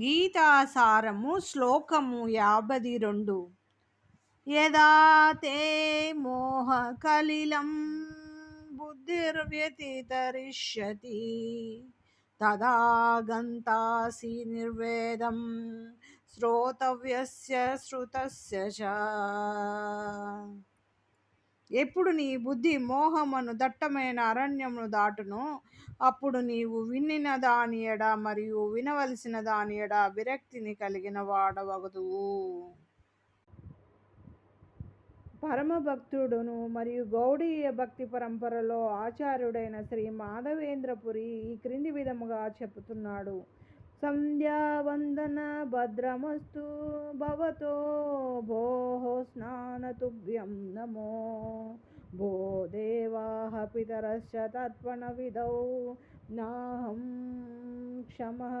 గీతాసారము శ్లోకము 52. యదా తే మోహ కలిలం బుద్ధిర్వ్యతితరిష్యతి తదా గంతాసి నిర్వేదం శ్రోతవ్యస్య శ్రుతస్య చ. ఎప్పుడు నీ బుద్ధి మోహమును దట్టమైన అరణ్యమును దాటును, అప్పుడు నీవు వినిన దాని ఎడ మరియు వినవలసిన దాని ఎడ విరక్తిని కలిగిన వాడవగుదువు. పరమభక్తుడును మరియు గౌడీయ భక్తి పరంపరలో ఆచార్యుడైన శ్రీ మాధవేంద్రపురి ఈ క్రింది విధముగా చెప్పుతున్నాడు. సంధ్యావందన భద్రమస్తు భవతో భోః స్నానతుభ్యం నమో భో దేవాః పితరశ్చ తర్పణ విధౌ నాహం క్షమః